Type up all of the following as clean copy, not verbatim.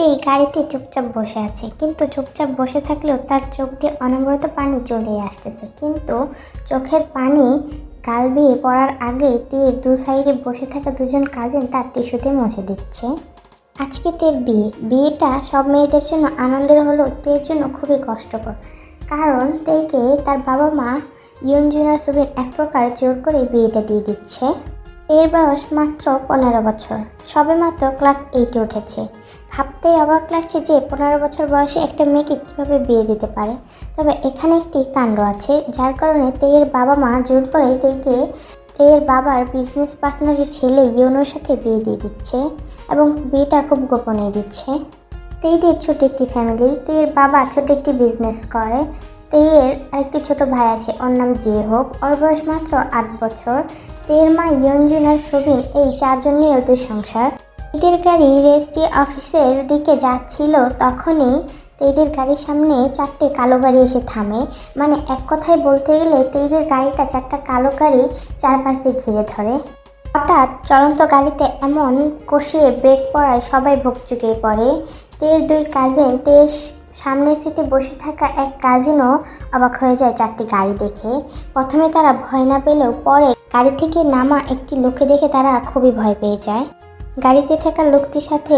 এই গাড়িতে চুপচাপ বসে আছে, কিন্তু চুপচাপ বসে থাকলেও তার চোখ দিয়ে অনবরত পানি চলে আসতেছে। কিন্তু চোখের পানি গাল বেয়ে পড়ার আগে তে দু সাইডে বসে থাকা দুজন কাজিন তার টিস্যুতে মুছে দিচ্ছে। আজকে তের বিয়েটা সব মেয়েদের জন্য আনন্দের হলেও তের জন্য খুবই কষ্টকর, কারণ তেকে তার বাবা মা ইয়ঞ্জুন আর সুবিন এক প্রকার জোর করে বিয়েটা দিয়ে দিচ্ছে। এর বয়স মাত্র 15 বছর, সবে মাত্র ক্লাস 8-এ উঠেছে। ভাবতেই অবাক লাগছে যে 15 বছর বয়সে একটা মেয়েকে কীভাবে বিয়ে দিতে পারে। তবে এখানে একটি কাণ্ড আছে, যার কারণে তেয়ের বাবা মা জোর করে তেয়ের বাবার বিজনেস পার্টনারের ছেলে ইয়নোর সাথে বিয়ে দিয়ে দিচ্ছে এবং বিয়েটা খুব গোপনে দিচ্ছে। তেইদের ছোট একটি ফ্যামিলি, তেয়ের বাবা ছোট একটি বিজনেস করে। তেয়ের আরেকটি ছোট ভাই আছে, ওর নাম হোক, ওর বয়স মাত্র 8 বছর। তেয়ের মা ইয়ঞ্জুন আর সুবিন, এই চারজন নিয়ে ওদের সংসার। তেদের গাড়ি রেজিস্ট্রি অফিসের দিকে যাচ্ছিল, তখনই তেদের গাড়ির সামনে 4টে কালো গাড়ি এসে থামে। মানে এক কথায় বলতে গেলে তেদের গাড়িটা 4টা কালো গাড়ি চারপাশ দিয়ে ঘিরে ধরে। হঠাৎ চলন্ত গাড়িতে এমন কষিয়ে ব্রেক পড়ায় সবাই ভোগচুকিয়ে পড়ে। তের দুই কাজিন, তের সামনের সিটে বসে থাকা এক কাজিনও অবাক হয়ে যায় 4টি গাড়ি দেখে। প্রথমে তারা ভয় না পেলেও পরে গাড়ি থেকে নামা একটি লোককে দেখে তারা খুবই ভয় পেয়ে যায়। গাড়িতে থাকা লোকটির সাথে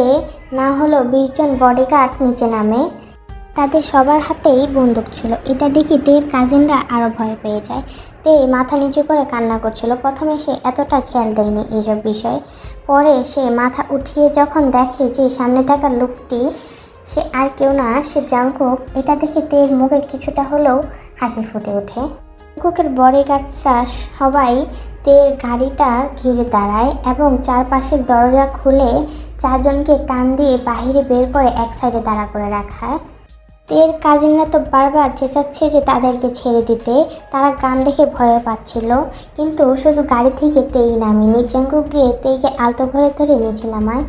না হলেও 20 জন বডিগার্ড নিচে নামে। তাদের সবার হাতেই বন্দুক ছিল। এটা দেখে তের কাজিনরা আরও ভয় পেয়ে যায়। তে মাথা নিচু করে কান্না করছিল। প্রথমে সে এতটা খেয়াল দেয়নি এইসব বিষয়। পরে সে মাথা উঠিয়ে যখন দেখে যে সামনে থাকা লোকটি সে আর কেউ না, সে জাংকুক। এটা দেখে তের মুখে কিছুটা হলেও হাসি ফুটে ওঠে। জাংকুকের বডিগার্ডসরা সবাই তের গাড়িটা ঘিরে দাঁড়ায় এবং চারপাশের দরজা খুলে 4 জনকে টান দিয়ে বাহিরে বের করে এক সাইডে দাঁড়া করে রাখায়। তের কাজিনরা তো বারবার চেঁচাচ্ছে যে তাদেরকে ছেড়ে দিতে, তারা গান দেখে ভয় পাচ্ছিল। কিন্তু শুধু গাড়ি থেকে তেই নামেনি। জাংকুক গিয়ে তেইকে আলতো করে ধরে নিচে নামায়।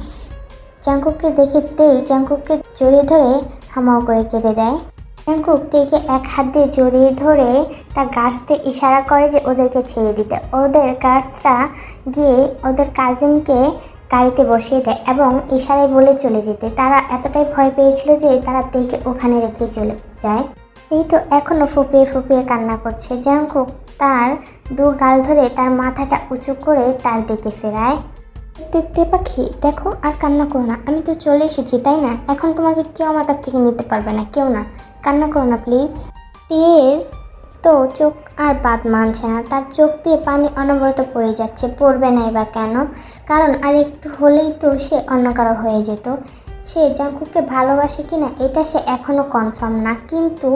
জাংকুককে দেখে তেই জাংকুককে জড়িয়ে ধরে হামাও করে কেঁদে দেয়। জাংকুক তেইকে এক হাত দিয়ে জড়িয়ে ধরে তার গার্ডসদের ইশারা করে যে ওদেরকে ছেড়ে দিতে। ওদের গার্ডসরা গিয়ে ওদের কাজিনকে গাড়িতে বসিয়ে দেয় এবং ইশারায় বলে চলে যেতে। তারা এতটাই ভয় পেয়েছিল যে তারা তেইকে ওখানে রেখে চলে যায়। এই তো এখনও ফুপিয়ে ফুপিয়ে কান্না করছে। জাংকুক তার দু গাল ধরে তার মাথাটা উঁচু করে তার দিকে ফেরায়। তে পাখি, দেখো আর কান্না করো না, আমি তো চলে এসেছি, তাই না? এখন তোমাকে কেউ আমার কাছ থেকে নিতে পারবে না, কেউ না, কান্না করো না প্লিজ। তের তো চোখ আর বাদ মানছে না, তার চোখ দিয়ে পানি অনবরত পড়ে যাচ্ছে। পড়বে নাই বা কেন, কারণ আর একটু হলেই তো সে অন্য কারো হয়ে যেত। সে জাংকুককে ভালোবাসে কিনা এটা সে এখনও কনফার্ম না, কিন্তু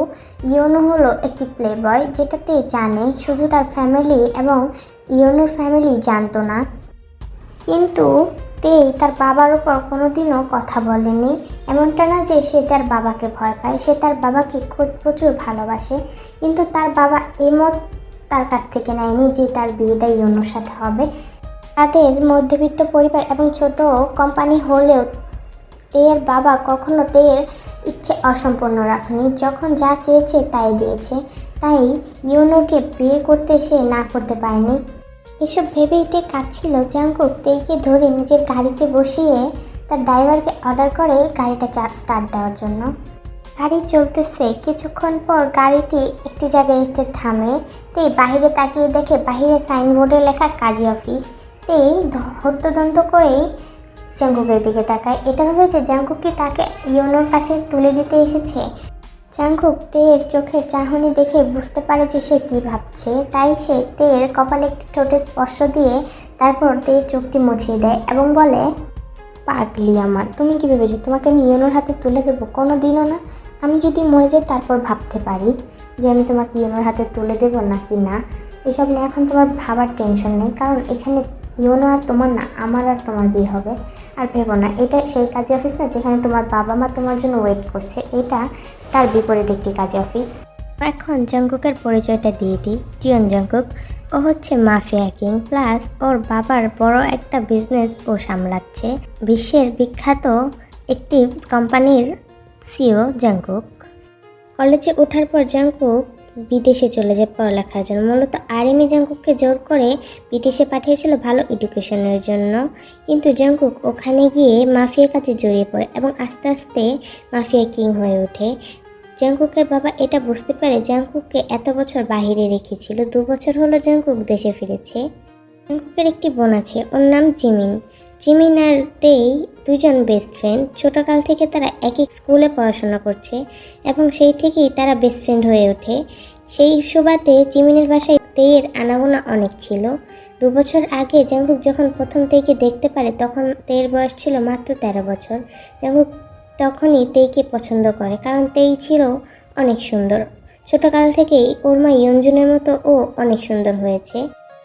ইয়োনো হলো একটি প্লে বয়, যেটাতে জানে, শুধু তার ফ্যামিলি এবং ইয়োনোর ফ্যামিলি জানতো না। কিন্তু তেই তার বাবার উপর কোনোদিনও কথা বলেনি। এমনটা না যে সে তার বাবাকে ভয় পায়, সে তার বাবাকে খুব প্রচুর ভালোবাসে, কিন্তু তার বাবা এমত তার কাছ থেকে নেয়নি যে তার বিয়েটা ইয়োনোর সাথে হবে। তাদের মধ্যবিত্ত পরিবার এবং ছোট কোম্পানি হলেও তেয়ের বাবা কখনো তেয়ের ইচ্ছে অসম্পূর্ণ রাখেনি। যখন যা চেয়েছে তাই দিয়েছে, তাই ইয়োনোকে বিয়ে করতে সে না করতে পারেনি। এসব ভেবেই তে কাঁদছিল। জাংকুক তেইকে ধরে নিজের গাড়িতে বসিয়ে তার ড্রাইভারকে অর্ডার করে গাড়িটা স্টার্ট দেওয়ার জন্য। গাড়ি চলতেছে, কিছুক্ষণ পর গাড়িটি একটি জায়গায় এসে থামে। তেই বাহিরে তাকিয়ে দেখে বাহিরে সাইনবোর্ডে লেখা কাজী অফিস। তেই হত্যদন্ত করেই জাংকুকের দিকে তাকায়। এটা ভেবেছে জাংকুক কি তাকে ইয়োনোর কাছে তুলে দিতে এসেছে। জাংকুক তেয়ের চোখের চাহনি দেখে বুঝতে পারে যে সে কী ভাবছে, তাই সে তেয়ের কপালে একটি ঠোঁটে স্পর্শ দিয়ে তারপর তেয়ের চোখটি মুছিয়ে দেয় এবং বলে, পাগলি আমার, তুমি কী ভেবেছো তোমাকে আমি ইয়োনোর হাতে তুলে দেবো? কোনো দিনও না। আমি যদি মরে যাই তারপর ভাবতে পারি যে আমি তোমাকে ইয়োনোর হাতে তুলে দেবো নাকি না। এসব নিয়ে এখন তোমার ভাবার টেনশন নেই, কারণ এখানে ইয়োনো আর তোমার না, আমার আর তোমার বিয়ে হবে। আর ভেবো না, এটা সেই কাজী অফিস না যেখানে তোমার বাবা মা তোমার জন্য ওয়েট করছে, এটা তার বিপরীত একটি কাজী অফিস। এখন জাংকুকের পরিচয়টা দিয়ে দিই। জিয়ন জাংকুক, ও হচ্ছে মাফিয়া কিং, প্লাস ওর বাবার বড় একটা বিজনেস ও সামলাচ্ছে। বিশ্বের বিখ্যাত একটি কোম্পানির সিও জাংকুক। কলেজে ওঠার পর জাংকুক বিদেশে চলে যায় পড়ালেখার জন্য। মূলত আর্মি জাংকুককে জোর করে বিদেশে পাঠিয়েছিল ভালো এডুকেশনের জন্য, কিন্তু জাংকুক ওখানে গিয়ে মাফিয়া কাজে জড়িয়ে পড়ে এবং আস্তে আস্তে মাফিয়া কিং হয়ে ওঠে। জাংকুকের বাবা এটা বুঝতে পারে জাংকুককে এত বছর বাহিরে রেখেছিল। 2 বছর হলো জাংকুক দেশে ফিরেছে। জাংকুকের একটি বোন আছে, ওর নাম জিমিন। জিমিন আর তেই দুজন বেস্ট ফ্রেন্ড। ছোটকাল থেকে তারা একই স্কুলে পড়াশোনা করছে এবং সেই থেকেই তারা বেস্ট ফ্রেন্ড হয়ে ওঠে। সেই সুবাদে জিমিনের বাসায় তেইয়ের আনাগোনা অনেক ছিল। 2 বছর আগে জাংকুক যখন প্রথম তেইকে দেখতে পারে তখন তেইয়ের বয়স ছিল মাত্র 13 বছর। জাংকুক তখনই তেইকে পছন্দ করে, কারণ তেই ছিল অনেক সুন্দর। ছোটকাল থেকেই ওর মা ইয়ঞ্জুনের মতো ও অনেক সুন্দর হয়েছে।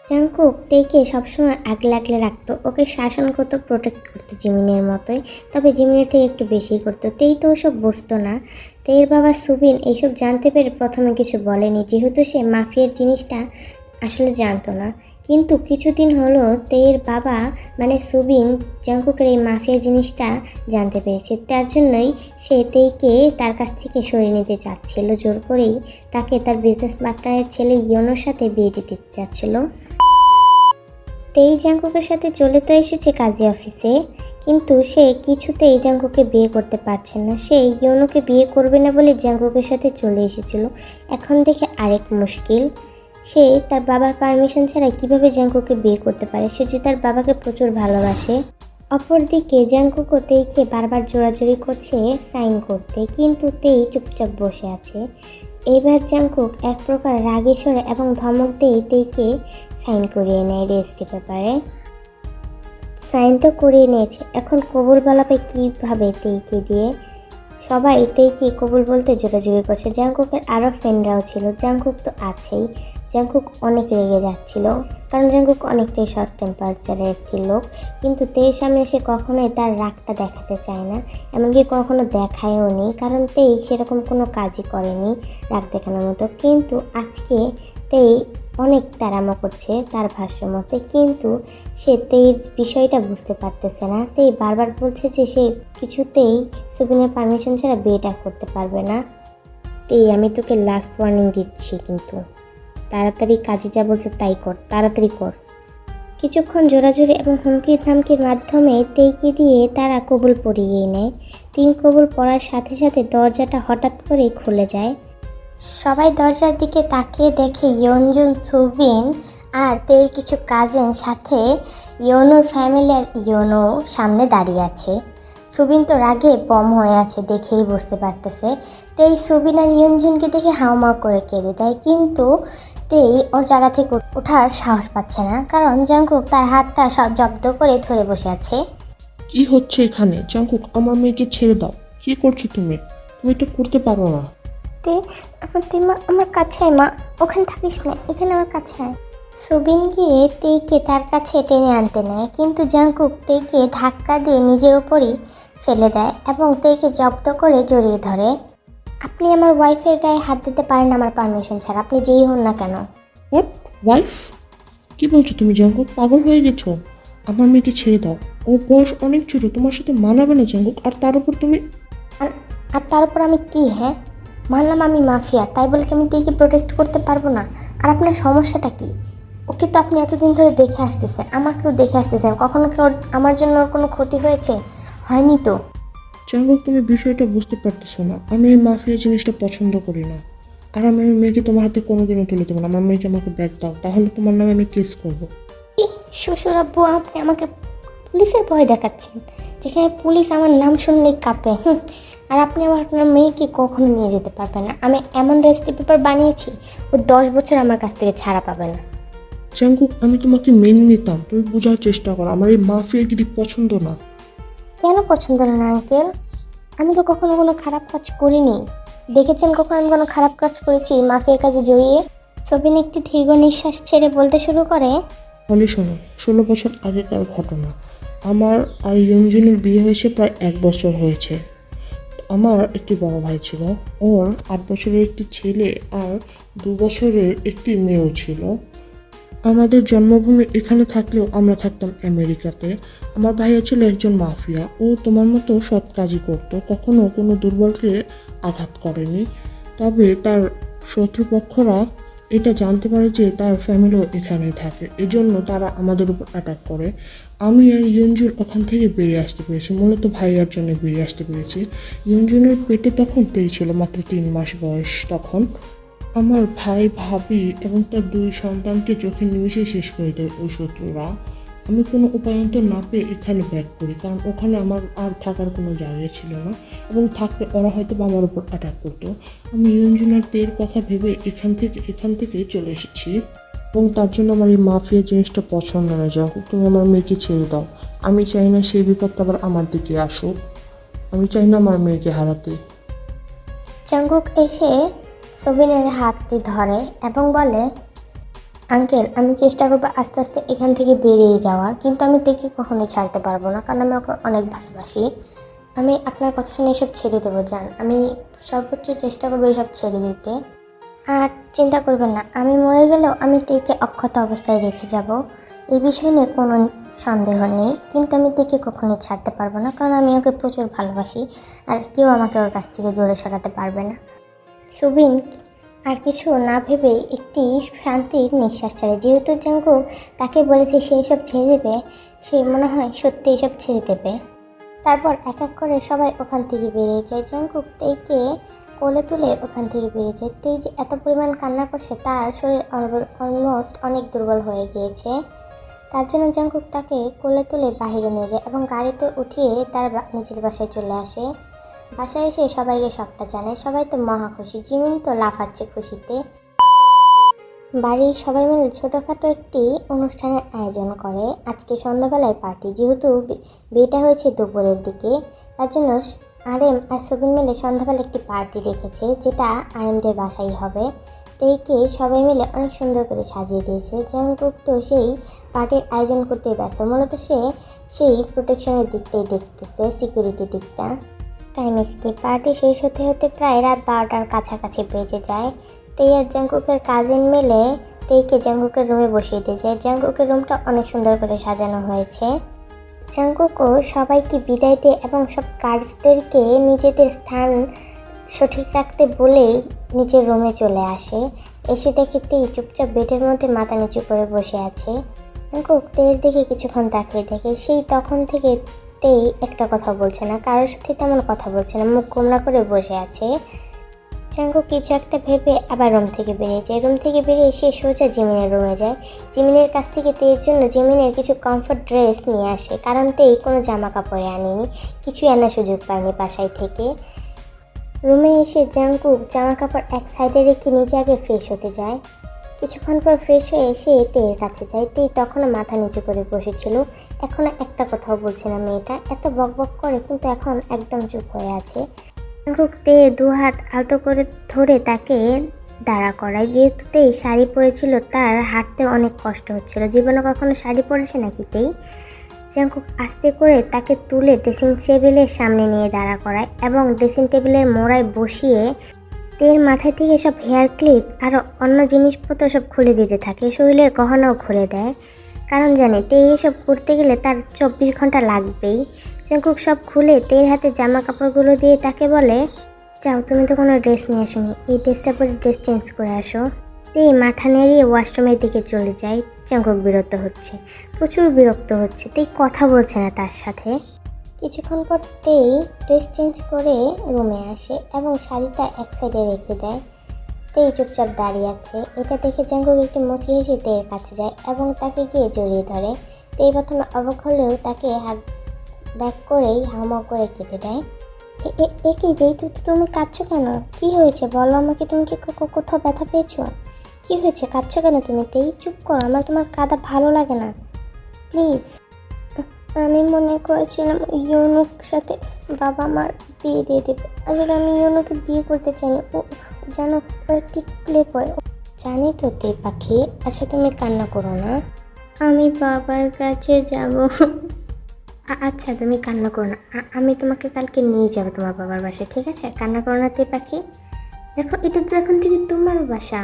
জাংকুক তেইকে সবসময় আগলে আগলে রাখতো, ওকে শাসন করতো, প্রোটেক্ট করতো জিমিনের মতোই, তবে জিমিনের থেকে একটু বেশি করতো। তেই তো ওসব বুঝতো না। তেইয়ের বাবা সুবিন এইসব জানতে পেরে প্রথমে কিছু বলেনি, যেহেতু সে মাফিয়ার জিনিসটা আসলে জানতো না। কিন্তু কিছুদিন হলো তেইয়ের বাবা মানে সুবিন জাংকুকের এই মাফিয়া জিনিসটা জানতে পেরেছে। তার জন্যই সে তেইকে তার কাছ থেকে সরিয়ে নিতে চাচ্ছিল, জোর করেই তাকে তার বিজনেস পার্টনারের ছেলে ইয়নোর সাথে বিয়ে দিতে চাচ্ছিল। তেই জাংকুকের সাথে চলে তো এসেছে কাজী অফিসে, কিন্তু সে কিছুতেই জাংকুকে বিয়ে করতে পারছে না। সে ইয়নোকে বিয়ে করবে না বলে জাংকুকের সাথে চলে এসেছিল। এখন দেখে আরেক মুশকিল, সে তার বাবার পারমিশন ছাড়া কিভাবে জাংকুকে বিয়ে করতে পারে? সে যে তার বাবাকে প্রচুর ভালোবাসে। অপরদিকে জাংকুকও তেইকে বারবার জোরাজোরি করছে সাইন করতে, কিন্তু তেই চুপচাপ বসে আছে। এবার জাংকুক এক প্রকার রাগে সরে এবং ধমক দিয়ে তেইকে সাইন করিয়ে নেয় রেজিস্ট্রি পেপারে। সাইন তো করিয়ে নিয়েছে, এখন কবুল বলাবে কীভাবে তেইকে দিয়ে? সবাই তেইকে কবুল বলতে জোরাজুরি করছে। জাংকুকের আরও ফ্রেন্ডরাও ছিল, জাংকুক তো আছেই। জাংকুক অনেক রেগে যাচ্ছিল, কারণ জাংকুক অনেকটাই শর্ট টেম্পারেচারের একটি লোক, কিন্তু তেইর সামনে সে কখনোই তার রাগটা দেখাতে চায় না, এমনকি কখনো দেখায়ও নি, কারণ তেই সেরকম কোনো কাজই করেনি রাগ দেখানোর মতো। কিন্তু আজকে তেই অনেক তাড়ামো করছে তার ভাষ্য মতে, কিন্তু সে তেইর বিষয়টা বুঝতে পারতেছে না। তেই বারবার বলছে যে সে কিছুতেই সুবিনের পারমিশন ছাড়া বিয়েটা করতে পারবে না। তেই আমি তোকে লাস্ট ওয়ার্নিং দিচ্ছি, কিন্তু তাড়াতাড়ি কাজে যা বলছে তাই কর, তাড়াতাড়ি কর। কিছুক্ষণ জোরাজোরি এবং হুমকি ধামকির মাধ্যমে তেইকে দিয়ে তারা কবুল পড়িয়ে নেয়। 3 কবুল পড়ার সাথে সাথে দরজাটা হঠাৎ করেই খুলে যায়। সবাই দরজার দিকে তাকিয়ে দেখে ইয়ঞ্জুন, সুবিন আর তের কিছু কাজিন সাথে ইয়নোর ফ্যামিলি আর ইয়নো সামনে দাঁড়িয়ে আছে। সুবিন তো রাগে বম হয়ে আছে, দেখেই বুঝতে পারতেছে। তেই সুবিন আর ইয়ঞ্জুনকে দেখে হাউমাউ করে কেঁদে দেয়, কিন্তু তেই ওর জায়গা থেকে ওঠার সাহস পাচ্ছে না, কারণ জাংকুক তার হাতটা সব জব্দ করে ধরে বসে আছে। কি হচ্ছে এখানে? জাংকুক, আমার মেয়েকে ছেড়ে দাও। কি করছো তুমি? তুমি এটা করতে পারো না। আমার কাছে আয় মা, ওখানে থাকিস না, এখানে আমার কাছে আয়। সুবিন গিয়ে তেইকে তার কাছে টেনে আনতে নেয়, কিন্তু জাংকুক তেইকে ধাক্কা দিয়ে নিজের উপরই ফেলে দেয় এবং তেইকে জব্দ করে জড়িয়ে ধরে। আপনি আমার ওয়াইফের গায়ে হাত দিতে পারেন আমার পারমিশন ছাড়া, আপনি যেই হন না কেন। হোয়াট? ওয়াইফ? কি বলছো তুমি জাংকুক? পাগল হয়ে গেছো? আমার মেয়েকে ছেড়ে দাও, ওর বয়স অনেক ছোট, তোমার সাথে মানাবে না জাংকুক। আর তার উপর তুমি আর তার উপর আমি কি? হ্যাঁ, মানলাম আমি মাফিয়া, তাই বলে কি আমি তেইকে প্রোটেক্ট করতে পারবো না? আর আপনার সমস্যাটা কি? ওকে তো আপনি এতদিন ধরে দেখে আসতেছেন, আমাকেও দেখে আসতেছেন, কখনো কি ওর আমার জন্য ওর কোনো ক্ষতি হয়েছে? হয়নি তো। জাংকুক, তুমি বিষয়টা বুঝতে পারতেছো না। আমি এই মাফিয়া জিনিসটা পছন্দ করি না, আর আমি আমার মেয়েকে তোমার হাতে কোনোদিনও তুলে দেবো না। আমার মেয়েকে আমাকে ব্যাগ দাও, তাহলে তোমার নামে আমি কেস করবো। শ্বশুর আব্বু, আপনি আমাকে পুলিশের ভয় দেখাচ্ছেন, যেখানে পুলিশ আমার নাম শুনলেই কাঁপে। আর আপনি আপনার মেয়েকে কখনো নিয়ে যেতে পারবেন না। আমি এমন রেজিস্ট্রি পেপার বানিয়েছি, ও 10 বছর আমার কাছ থেকে ছাড়া পাবে না। জাংকুক, আমি তোমাকে মেনে নিতাম, তুমি বোঝার চেষ্টা করো। আমার এই মাফিয়াগিরি পছন্দ না। কেন পছন্দ না আঙ্কেল? আমি তো কখনো কোনো খারাপ কাজ করিনি। দেখেছেন কখনো আমি কোনো খারাপ কাজ করেছি মাফিয়ার কাজে জড়িয়ে? সবিন একটি দীর্ঘ নিঃশ্বাস ছেড়ে বলতে শুরু করে, হলে শোনো, 16 বছর আগেকার ঘটনা। আমার আর ইয়ঞ্জুনের বিয়ে হয়েছে প্রায় 1 বছর হয়েছে। আমার একটি বড় ভাই ছিল, ওর 8 বছরের একটি ছেলে আর 2 বছরের একটি মেয়েও ছিল। আমাদের জন্মভূমি এখানে থাকলেও আমরা থাকতাম আমেরিকাতে। আমার ভাইয়া ছিল একজন মাফিয়া, ও তোমার মতো সৎ কাজই করতো, কখনো কোনো দুর্বলকে আঘাত করেনি। তবে তার শত্রুপক্ষরা এটা জানতে পারে যে তার ফ্যামিলিও এখানে থাকে, এজন্য তারা আমাদের উপর অ্যাটাক করে। আমি আর ইয়ঞ্জুন ওখান থেকে বেরিয়ে আসতে পেরেছি, মূলত ভাইয়ার জন্য বেরিয়ে আসতে পেরেছি। ইয়ঞ্জুনের পেটে তখন ছিল মাত্র 3 মাস বয়স। তখন আমার ভাই, ভাবি এবং তার 2 সন্তানকে চোখের নিমেষে শেষ করে দেয় ওই শত্রুরা। আমি কোনো উপায়ন্তর না পেয়ে এখানে ব্যাক করি, কারণ ওখানে আমার আর থাকার কোনো জায়গা ছিল না, এবং থাকলে ওরা হয়তো আমার উপর অ্যাটাক করতো। আমি ইয়ঞ্জুনের তের কথা ভেবে এখান থেকে চলে এসেছি, এবং তার জন্য আমার এই মাফিয়া জিনিসটা পছন্দ নয়। যখন তুমি আমার মেয়েকে ছেড়ে দাও, আমি চাই না সেই বিপদটা আবার আমার দিকে আসুক, আমি চাই না আমার মেয়েকে হারাতে। জাঙ্কুক এসে সোবিনের হাতটি ধরে এবং বলে, আঙ্কেল, আমি চেষ্টা করবো আস্তে আস্তে এখান থেকে বেরিয়ে যাওয়ার, কিন্তু আমি তেকে কখনোই ছাড়তে পারবো না, কারণ আমি ওকে অনেক ভালোবাসি। আমি আপনার কথা শুনে এসব ছেড়ে দেবো যান, আমি সর্বোচ্চ চেষ্টা করবো এসব ছেড়ে দিতে। আর চিন্তা করবেন না, আমি মরে গেলেও আমি তেকে অক্ষত অবস্থায় রেখে যাব, এই বিষয় নিয়ে কোনো সন্দেহ নেই। কিন্তু আমি তেকে কখনোই ছাড়তে পারবো না, কারণ আমি ওকে প্রচুর ভালোবাসি, আর কেউ আমাকে ওর কাছ থেকে দূরে সরাতে পারবে না। সুবিন আর কিছু না ভেবে একটি শান্তির নিঃশ্বাস ছাড়ে। যেহেতু জাঙ্কুক তাকে বলেছে সে এসব ছেড়ে দেবে, সে মনে হয় সত্যি এসব ছেড়ে দেবে। তারপর এক এক করে সবাই ওখান থেকে বেরিয়ে যায়। জাঙ্কুক তেইকে কোলে তুলে ওখান থেকে বেরিয়ে যায়। তেই যে এত পরিমাণ কান্না করছে, তার শরীর অলমোস্ট অনেক দুর্বল হয়ে গিয়েছে। তার জন্য জাঙ্কুক তাকে কোলে তুলে বাইরে নিয়ে যায় এবং গাড়িতে উঠিয়ে তার নিজের বাসায় চলে আসে। বাসায় এসে সবাইকে সবটা জানায়। সবাই তো মহা খুশি, জিমিন তো লাফাচ্ছে খুশিতে। বাড়ির সবাই মিলে ছোটোখাটো একটি অনুষ্ঠানের আয়োজন করে। আজকে সন্ধ্যাবেলায় পার্টি, যেহেতু বিয়েটা হয়েছে দুপুরের দিকে, তার জন্য আরএম আর সুবিন মিলে সন্ধ্যাবেলা একটি পার্টি রেখেছে, যেটা আরএমদের বাসায় হবে। তেইকে সবাই মিলে অনেক সুন্দর করে সাজিয়ে দিয়েছে। জাঙ্কুক তো সেই পার্টির আয়োজন করতে ব্যস্ত, মূলত সেই প্রোটেকশনের দিকটাই দেখতেছে, সিকিউরিটি দিকটা। Time skip. পার্টি শেষ হতে হতে প্রায় রাত 12টার কাছাকাছি বেজে যায়। তেই আর জাঙ্কুকের কাজিন মিলে তেইকে জাঙ্কুকের রুমে বসিয়ে দিয়ে যায়। জাঙ্কুকের রুমটা অনেক সুন্দর করে সাজানো হয়েছে। জাঙ্কুকও সবাইকে বিদায় দিয়ে এবং সব গার্ডসদেরকে নিজেদের স্থান সঠিক রাখতে বলেই নিজের রুমে চলে আসে। এসে দেখে তেই চুপচাপ বেডের মধ্যে মাথা নিচু করে বসে আছে। জাঙ্কুক তেইয়ের দিকে কিছুক্ষণ তাকিয়ে দেখে সেই তখন থেকে তেই একটা কথা বলছে না, কারোর সাথে তেমন কথা বলছে না, মুখ গোমরা করে বসে আছে। জাঙ্কুক কিছু একটা ভেবে আবার রুম থেকে বেরিয়ে যায়। রুম থেকে বেরিয়ে সে সোজা জিমিনের রুমে যায়। জিমিনের কাছ থেকে তেইয়ের জন্য জিমিনের কিছু কমফোর্ট ড্রেস নিয়ে আসে, কারণ তেই কোনো জামা কাপড়ে আনেনি, কিছুই আনার সুযোগ পায়নি বাসায় থেকে। রুমে এসে জাঙ্কুক জামা কাপড় এক সাইডে রেখে নিজে আগে ফ্রেশ হতে যায়। কিছুক্ষণ পর ফ্রেশ হয়ে এসে তেইয়ের কাছে যায়। তেই তখনও মাথা নিচু করে বসেছিল, এখনও একটা কথাও বলছে না। মেয়েটা এত বকবক করে কিন্তু এখন একদম চুপ হয়ে আছে। জাঙ্কুক তেয়ে 2 হাত আলতো করে ধরে তাকে দাঁড়া করায়। যেহেতু তেই শাড়ি পরেছিল, তার হাঁটতে অনেক কষ্ট হচ্ছিল। জীবনে কখনো শাড়ি পরেছে নাকি তেই? জাঙ্কুক আস্তে করে তাকে তুলে ড্রেসিং টেবিলের সামনে নিয়ে দাঁড়া করায় এবং ড্রেসিং টেবিলের মোড়ায় বসিয়ে তের মাথায় থেকে সব হেয়ার ক্লিপ আর অন্য জিনিসপত্র সব খুলে দিতে থাকে। শরীরের গহনাও খুলে দেয়, কারণ জানে তে এসব করতে গেলে তার 24 ঘন্টা লাগবেই। জাঙ্কুক সব খুলে তের হাতে জামা কাপড়গুলো দিয়ে তাকে বলে, যাও, তুমি তো কোনো ড্রেস নিয়ে আসোনি, এই ড্রেসটা পরে ড্রেস চেঞ্জ করে আসো। তেই মাথা নেড়িয়ে ওয়াশরুমের দিকে চলে যায়। জাঙ্কুক প্রচুর বিরক্ত হচ্ছে। তেই কথা বলছে না তার সাথে। কিছুক্ষণ পর তেই ড্রেস চেঞ্জ করে রুমে আসে এবং শাড়িটা এক সাইডে রেখে দেয়। তেই চুপচাপ দাঁড়িয়ে আছে। এটা দেখে জাঙ্কুক একটু মুচকি হেসে তেয়ের কাছে যায় এবং তাকে গিয়ে জড়িয়ে ধরে। তেই প্রথমে অবাক হলেও তাকে হাত ব্যাক করেই হাউমাউ করে কেটে দেয়। কি দেই, তুমি কাঁদছো কেন? কি হয়েছে বলো আমাকে, তুমি কি কোথাও ব্যথা পেয়েছো? কি হয়েছে, কাঁদছো কেন তুমি? তেই চুপ করো, আমার তোমার কাঁদা ভালো লাগে না, প্লিজ। আমি মনে করেছিলাম ইউনুর সাথে বাবা মার বিয়ে দিয়ে দেবে। আসলে আমি ইউনুকে বিয়ে করতে চাইনি, ও জানো ও একটি প্লে বয়। জানি তো তে পাখি। আচ্ছা তুমি কান্না করো না, আমি বাবার কাছে যাব। আচ্ছা তুমি কান্না করো না, আমি তোমাকে কালকে নিয়ে যাবো তোমার বাবার বাসায়, ঠিক আছে? কান্না করো না তে পাখি। দেখো, এটা তো এখন থেকে তোমার বাসা।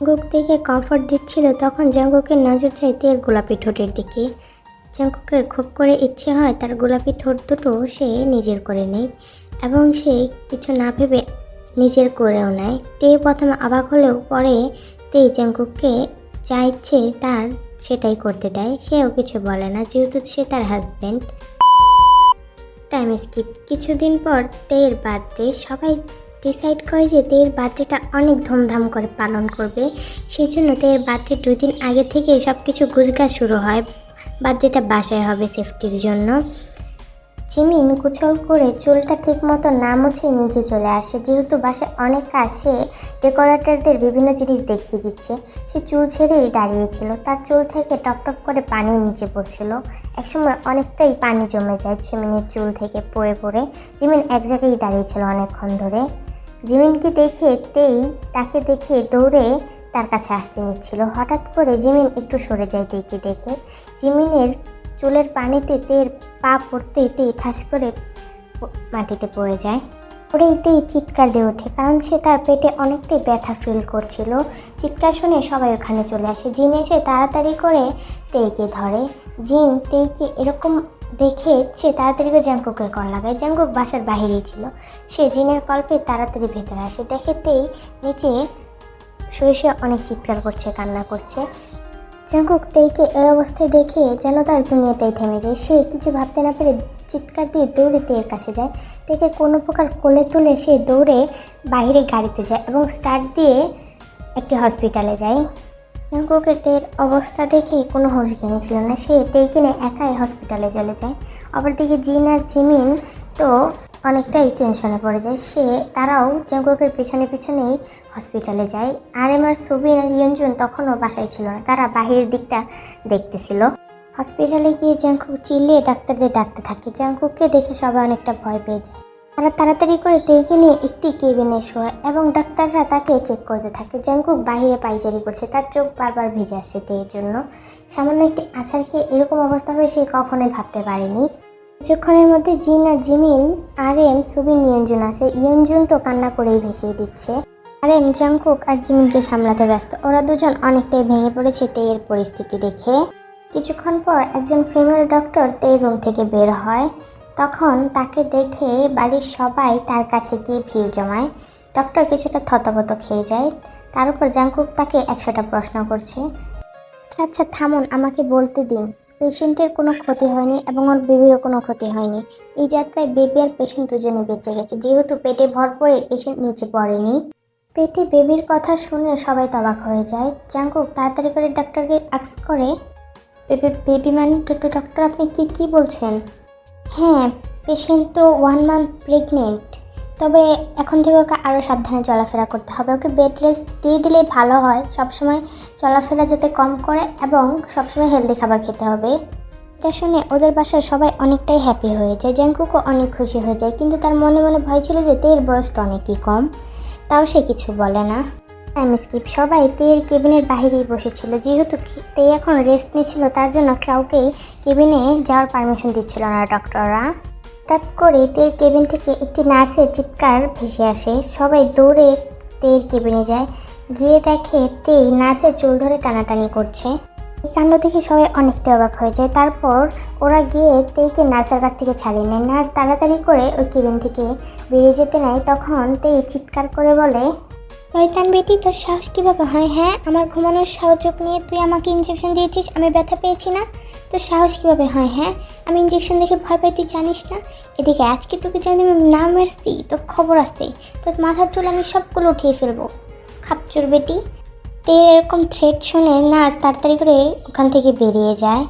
জাঙ্কুক দেখে কমফর্ট দিচ্ছিল, তখন জাঙ্কুকের নজর যায় তের গোলাপি ঠোঁটের দিকে। জাঙ্কুকের খুব করে ইচ্ছে হয় তার গোলাপি ঠোঁট দুটো সে নিজের করে নেয় এবং সে কিছু না ভেবে নিজের করেও নেয়। তে প্রথমে অবাক হলেও পরে তে জাংকুককে যা ইচ্ছে তার সেটাই করতে দেয়। সেও কিছু বলে না, যেহেতু সে তার হাজব্যান্ড। Time skip. কিছুদিন পর তের বার্থডে। সবাই ডিসাইড করে যে তের বার্থডেটা অনেক ধুমধাম করে পালন করবে। সেই জন্য তের বার্থডে 2 দিন আগে থেকে সব কিছু গুজগাছ শুরু হয়। বার্থডেটা বাসায় হবে সেফটির জন্য। জিমিন গোসল করে চুলটা ঠিক মতো না মুছে নিচে চলে আসে। যেহেতু বাসায় অনেক কাজ, সে ডেকোরেটরদের বিভিন্ন জিনিস দেখিয়ে দিচ্ছে। সে চুল ছেড়েই দাঁড়িয়েছিল, তার চুল থেকে টপ টপ করে পানি নিচে পড়ছিল। একসময় অনেকটাই পানি জমে যায় জিমিনের চুল থেকে পড়ে পড়ে। জিমিন এক জায়গায় দাঁড়িয়েছিল অনেকক্ষণ ধরে। জিমিনকে দেখে তাকে দেখে দৌড়ে তার কাছে আসতে নিচ্ছিল। হঠাৎ করে জিমিন একটু সরে যায় তেকে দেখে। জিমিনের চুলের পানিতে তের পা পড়তেই ঠাস করে মাটিতে পড়ে যায়। পড়েই চিৎকার দিয়ে ওঠে, কারণ সে তার পেটে অনেকটাই ব্যথা ফিল করছিল। চিৎকার শুনে সবাই ওখানে চলে আসে। জিন এসে তাড়াতাড়ি করে তেইকে ধরে। জিন তেইকে এরকম দেখে সে তাড়াতাড়ি করে জাংকুকের কল লাগায়। জাংকুক বাসার বাহিরেই ছিল। সে জিনের কল্পে তাড়াতাড়ি ভেতরে আসে। দেখে নিচে শুয়ে অনেক চিৎকার করছে, কান্না করছে। জাংকুক তেইকে এই অবস্থায় দেখে যেন তার দুনিয়াটাই থেমে যায়। সে কিছু ভাবতে না পেরে চিৎকার দিয়ে দৌড়ে তের কাছে যায়। তেকে কোনো প্রকার কোলে তুলে সে দৌড়ে বাইরে গাড়িতে যায় এবং স্টার্ট দিয়ে একটি হসপিটালে যায়। জাংকুকের তের অবস্থা দেখে কোনো হোশ জ্ঞানী ছিল না। সে তেইকে নিয়ে একাই হসপিটালে চলে যায়। অপরদিকে জিন আর জিমিন তো অনেকটাই টেনশনে পড়ে যায়। তারাও জাংকুকের পিছনেই হসপিটালে যায়। আর সুবিন আর ইয়নজুন তখনও বাসায় ছিল না, তারা বাহিরের দিকটা দেখতেছিল। হসপিটালে গিয়ে জাংকুক চিল্লিয়ে ডাক্তারদের ডাকতে থাকে। জাংকুককে দেখে সবাই অনেকটা ভয় পেয়ে যায়। তারা তাড়াতাড়ি করে তেইকে নিয়ে একটি কেবিনে শোয় এবং ডাক্তাররা তাকে চেক করতে থাকে। জাংকুক বাহিরে পায়চারি করছে, তার চোখ বারবার ভিজে আসছে তের জন্য। সামান্য একটি আছাড় খেয়ে এরকম অবস্থা হয়ে সে কখনোই ভাবতে পারেনি। কিছুক্ষণের মধ্যে জিন আর জিমিন সুবিন ইয়নজুন আছে। ইয়নজুন তো কান্না করেই ভেসিয়ে দিচ্ছে। জাংকুক আর জিমিনকে সামলাতে ব্যস্ত। ওরা দুজন অনেকটাই ভেঙে পড়েছে তের পরিস্থিতি দেখে। কিছুক্ষণ পর একজন ফিমেল ডক্টর তের রুম থেকে বের হয়। তখন তাকে দেখে বাড়ির সবাই তার কাছে গিয়ে ভিড় জমায়। ডক্টর কিছুটা থতমত খেয়ে যায়। তার উপর জাংকুক তাকে 100টা প্রশ্ন করছে। আচ্ছা থামুন, আমাকে বলতে দিন। পেশেন্টের কোনো ক্ষতি হয়নি এবং ওর বেবিরও কোনো ক্ষতি হয়নি। এই যাত্রায় বেবি আর পেশেন্ট দুজনে বেঁচে গেছে, যেহেতু পেটে ভর পড়ে পেশেন্ট নিচে পড়েনি। পেটে বেবির কথা শুনে সবাই অবাক হয়ে যায়। জাংকুক তাড়াতাড়ি করে ডাক্তারকে আস্ক করে, বেবি মানে ডক্টর আপনি কি বলছেন? হ্যাঁ, পেশেন্ট তো 1 মান্থ প্রেগনেন্ট, তবে এখন থেকে ওকে আরও সাবধানে চলাফেরা করতে হবে। ওকে বেড রেস্ট দিয়ে দিলেই ভালো হয়। সবসময় চলাফেরা যাতে কম করে এবং সবসময় হেলদি খাবার খেতে হবে। এটা শুনে ওদের বাসার সবাই অনেকটাই হ্যাপি হয়ে যায়। জাংকুকও অনেক খুশি হয়ে যায়, কিন্তু তার মনে মনে ভয় ছিল যে তের বয়স তো অনেকই কম, তাও সে কিছু বলে না। Time skip. সবাই তের কেবিনের বাহিরেই বসেছিল। যেহেতু তে এখন রেস্ট নিচ্ছিল, তার জন্য কাউকেই কেবিনে যাওয়ার পারমিশন দিচ্ছিল না ডক্টররা। হঠাৎ করে তের কেবিন থেকে একটি নার্সের চিৎকার ভেসে আসে। সবাই দৌড়ে তের কেবিনে যায়। গিয়ে দেখে তেই নার্সের চুল ধরে টানাটানি করছে। এই কাণ্ড দেখে সবাই অনেকটা অবাক হয়ে যায়। তারপর ওরা গিয়ে তেইকে নার্সের কাছ থেকে ছাড়িয়ে নেয়। নার্স তাড়াতাড়ি করে ওই কেবিন থেকে বেরিয়ে যেতে নেয়। তখন তেই চিৎকার করে বলে, শয়তান বেটি, তোর সাহস কীভাবে হয়? হ্যাঁ, আমার ঘুমানোর সুযোগ নিয়ে তুই আমাকে ইঞ্জেকশন দিয়েছিস, আমি ব্যথা পেয়েছি না? তোর সাহস কীভাবে হয়? হ্যাঁ, আমি ইঞ্জেকশন দেখে ভয় পাই, তুই জানিস না? এদিকে আজকে তোকে জানি আমি না মেরছি, তোর খবর আছে। তোর মাথার চুল আমি সবগুলো উঠিয়ে ফেলবো, খাচ্চুর বেটি। তের এরকম থ্রেট শুনে নার্স তাড়াতাড়ি করে ওখান থেকে বেরিয়ে যায়।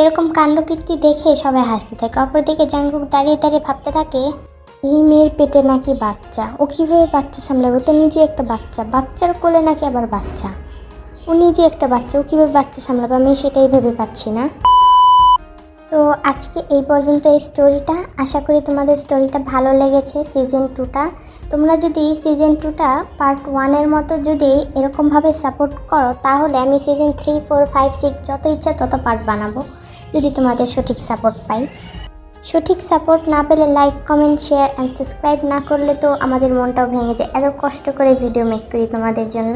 এরকম কাণ্ডকীর্তি দেখে সবাই হাসতে থাকে। অপরদিকে জাংকুক দাঁড়িয়ে ভাবতে থাকে, এই মেয়ের পেটে নাকি বাচ্চা, ও কীভাবে বাচ্চা সামলাবে? তো নিজে একটা বাচ্চা, বাচ্চার কোলে নাকি আবার বাচ্চা। ও নিজে একটা বাচ্চা, ও কীভাবে বাচ্চা সামলাবে? আমি সেটাই ভেবে পাচ্ছি না। তো আজকে এই পর্যন্ত এই স্টোরিটা। আশা করি তোমাদের স্টোরিটা ভালো লেগেছে। সিজন 2টা তোমরা যদি সিজন 2টা পার্ট 1-এর মতো যদি এরকমভাবে সাপোর্ট করো, তাহলে আমি সিজন 3, 4, 5, 6 যত ইচ্ছা তত পার্ট বানাবো, যদি তোমাদের সঠিক সাপোর্ট পাই। সঠিক সাপোর্ট না পেলে like, comment, share and subscribe না করলে তো আমাদের মনটাও ভেঙে যায়। এত কষ্ট করে ভিডিও মেক করি তোমাদের জন্য।